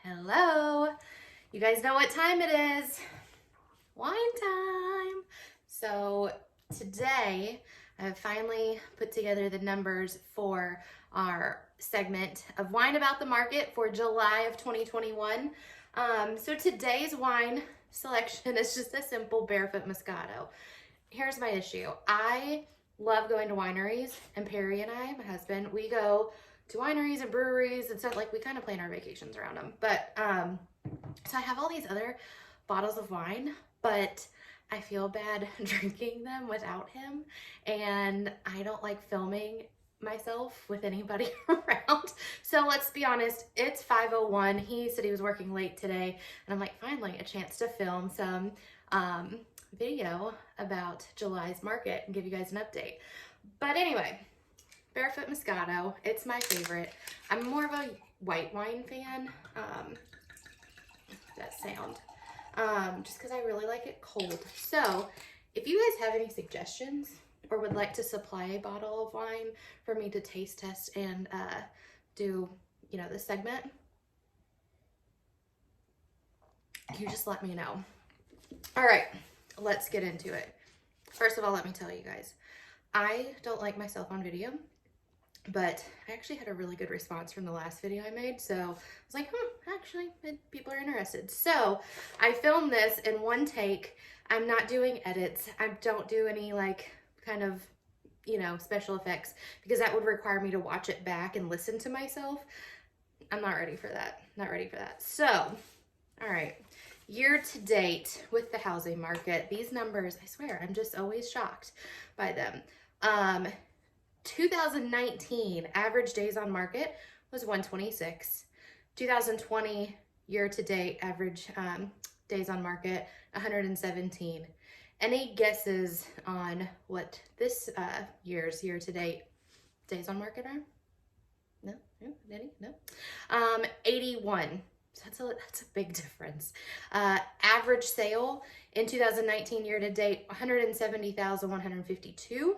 Hello. You guys know what time it is. Wine time. So today I have finally put together the numbers for our segment of Wine About the Market for July of 2021. So today's wine selection is just a simple Barefoot Moscato. Here's my issue. I love going to wineries, and Perry and I, my husband, we go to wineries and breweries and stuff. Like, we kind of plan our vacations around them. But so I have all these other bottles of wine, but I feel bad drinking them without him, and I don't like filming myself with anybody around. So let's be honest, it's 5:01. He said he was working late today, and I'm like, finally a chance to film some video about July's market and give you guys an update. But anyway, Barefoot Moscato, it's my favorite. I'm more of a white wine fan. That sound. Just because I really like it cold. So if you guys have any suggestions or would like to supply a bottle of wine for me to taste test and do, this segment, you just let me know. All right, let's get into it. First of all, let me tell you guys, I don't like myself on video, but I actually had a really good response from the last video I made. So I was like, actually, people are interested. So I filmed this in one take. I'm not doing edits. I don't do any kind of, special effects, because that would require me to watch it back and listen to myself. I'm not ready for that. Not ready for that. So, all right. Year to date with the housing market, these numbers, I swear, I'm just always shocked by them. 2019 average days on market was 126. 2020 year to date average days on market 117. Any guesses on what this year's year to date days on market are? No? Any? No? 81. So that's a big difference. Average sale in 2019 year to date 170,152.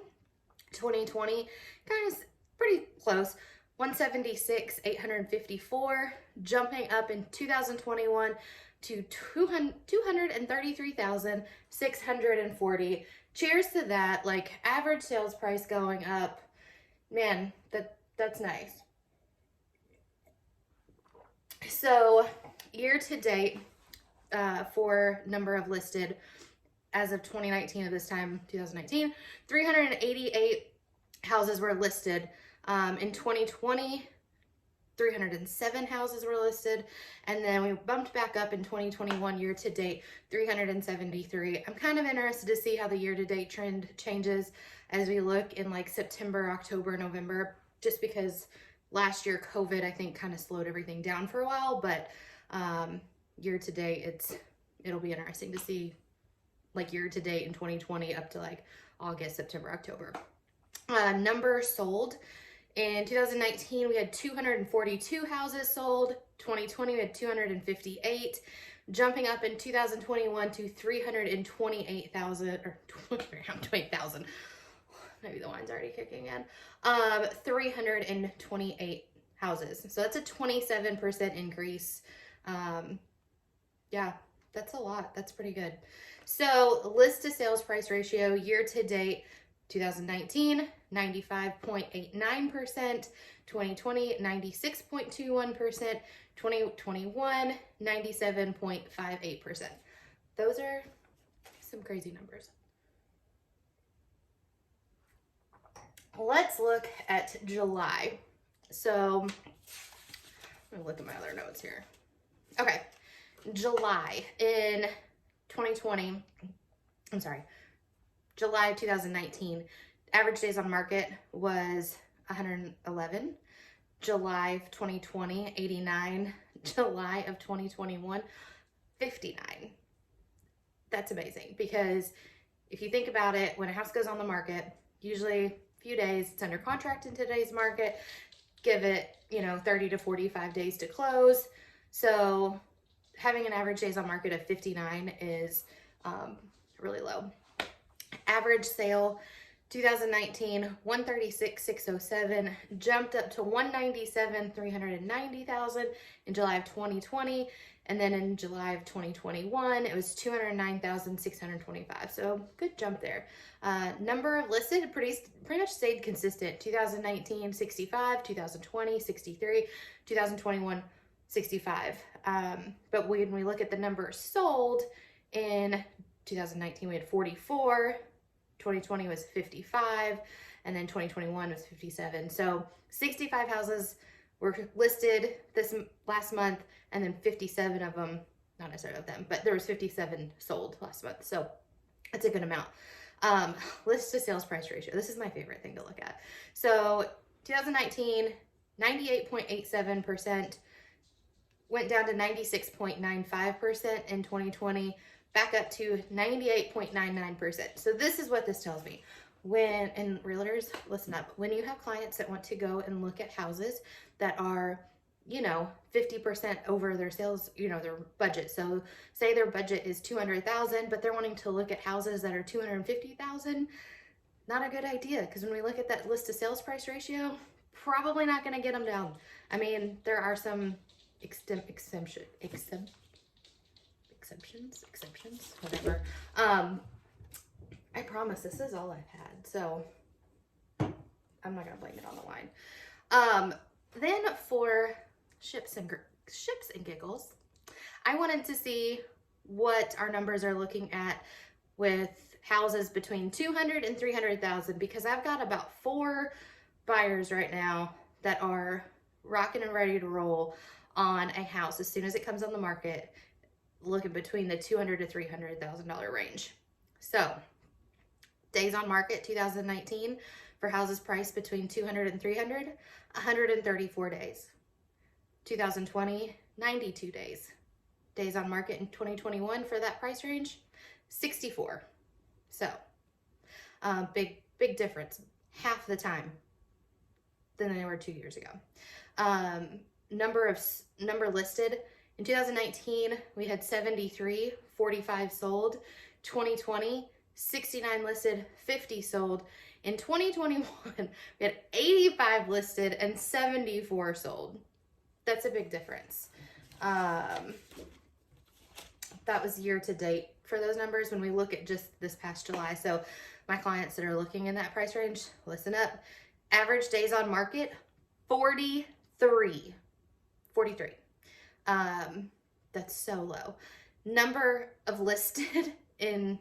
2020, guys, pretty close, 176,854, jumping up in 2021 to 233,640. Cheers to that. Like, average sales price going up. Man, that's nice. So year to date, for number of listed as of 2019, of this time 2019, 388 houses were listed. In 2020, 307 houses were listed, and then we bumped back up in 2021 year to date, 373. I'm kind of interested to see how the year to date trend changes as we look in September, October, November, just because last year COVID, I think, kind of slowed everything down for a while. But year to date, it'll be interesting to see year to date in 2020 up to August, September, October. Number sold. In 2019, we had 242 houses sold. 2020, we had 258. Jumping up in 2021 to 328,000, or 28,000. Maybe the wine's already kicking in. 328 houses. So that's a 27% increase. Yeah, that's a lot. That's pretty good. So list to sales price ratio year to date, 2019, 95.89%, 2020, 96.21%, 2021, 97.58%. Those are some crazy numbers. Let's look at July. So I'm gonna look at my other notes here. Okay, July in 2020, July 2019, average days on market was 111. July of 2020, 89. July of 2021, 59. That's amazing, because if you think about it, when a house goes on the market, usually a few days, it's under contract in today's market, give it, 30 to 45 days to close. So having an average days on market of 59 is really low. Average sale 2019, 136,607, jumped up to 197, 390,000 in July of 2020. And then in July of 2021, it was 209,625. So good jump there. Number of listed pretty much stayed consistent. 2019, 65, 2020, 63, 2021, 65. But when we look at the numbers sold, in 2019, we had 44. 2020 was 55, and then 2021 was 57. So 65 houses were listed this last month, and then 57 of them, not necessarily of them, but there was 57 sold last month. So that's a good amount. List to sales price ratio. This is my favorite thing to look at. So 2019, 98.87%, went down to 96.95% in 2020. Back up to 98.99%. So this is what this tells me. And realtors, listen up. When you have clients that want to go and look at houses that are, 50% over their sales, their budget. So say their budget is $200,000, but they're wanting to look at houses that are $250,000. Not a good idea, because when we look at that list to sales price ratio, probably not going to get them down. I mean, there are some exceptions, whatever. I promise this is all I've had, so I'm not gonna blame it on the wine. Then for ships and giggles, I wanted to see what our numbers are looking at with houses between 200 and 300,000, because I've got about 4 buyers right now that are rocking and ready to roll on a house as soon as it comes on the market, looking between the $200,000 to $300,000 range. So days on market 2019 for houses priced between 200 and 300, 134 days. 2020, 92 days. Days on market in 2021 for that price range, 64. So big difference, half the time than they were 2 years ago. Number listed. In 2019, we had 73, 45 sold. 2020, 69 listed, 50 sold. In 2021, we had 85 listed and 74 sold. That's a big difference. That was year to date for those numbers when we look at just this past July. So my clients that are looking in that price range, listen up. Average days on market, 43. That's so low. Number of listed in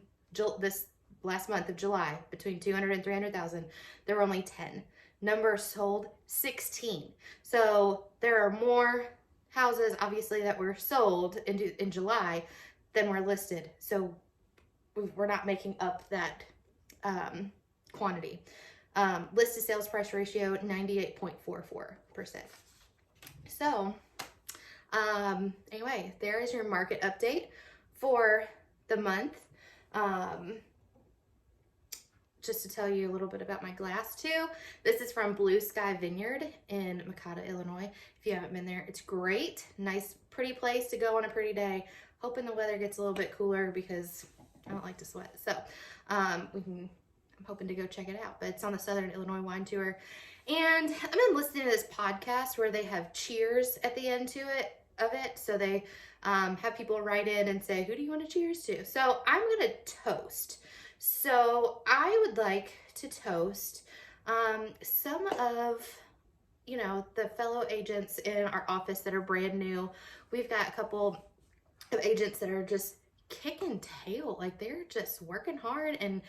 this last month of July between 200 and 300,000, there were only 10. Number sold, 16. So there are more houses obviously that were sold in July than were listed. So we're not making up that quantity. List to sales price ratio, 98.44%. So anyway, there is your market update for the month. Just to tell you a little bit about my glass too. This is from Blue Sky Vineyard in Moscato, Illinois. If you haven't been there, it's great. Nice, pretty place to go on a pretty day. Hoping the weather gets a little bit cooler because I don't like to sweat. So I'm hoping to go check it out. But it's on the Southern Illinois Wine Tour. And I've been listening to this podcast where they have cheers at the end of it. So they have people write in and say, who do you want to cheers to? So I'm going to toast. So I would like to toast some of, the fellow agents in our office that are brand new. We've got a couple of agents that are just kicking tail, like they're just working hard, and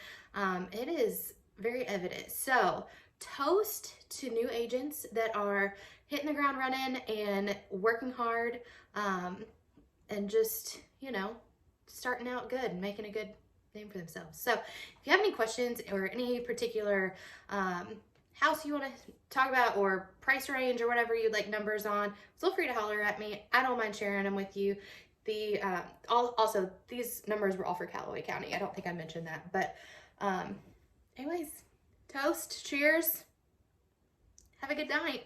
it is very evident. So toast to new agents that are hitting the ground running and working hard, and just, starting out good and making a good name for themselves. So if you have any questions or any particular house you want to talk about, or price range, or whatever you'd like numbers on, feel free to holler at me. I don't mind sharing them with you. Also, these numbers were all for Calloway County. I don't think I mentioned that, but anyways, toast, cheers, have a good night.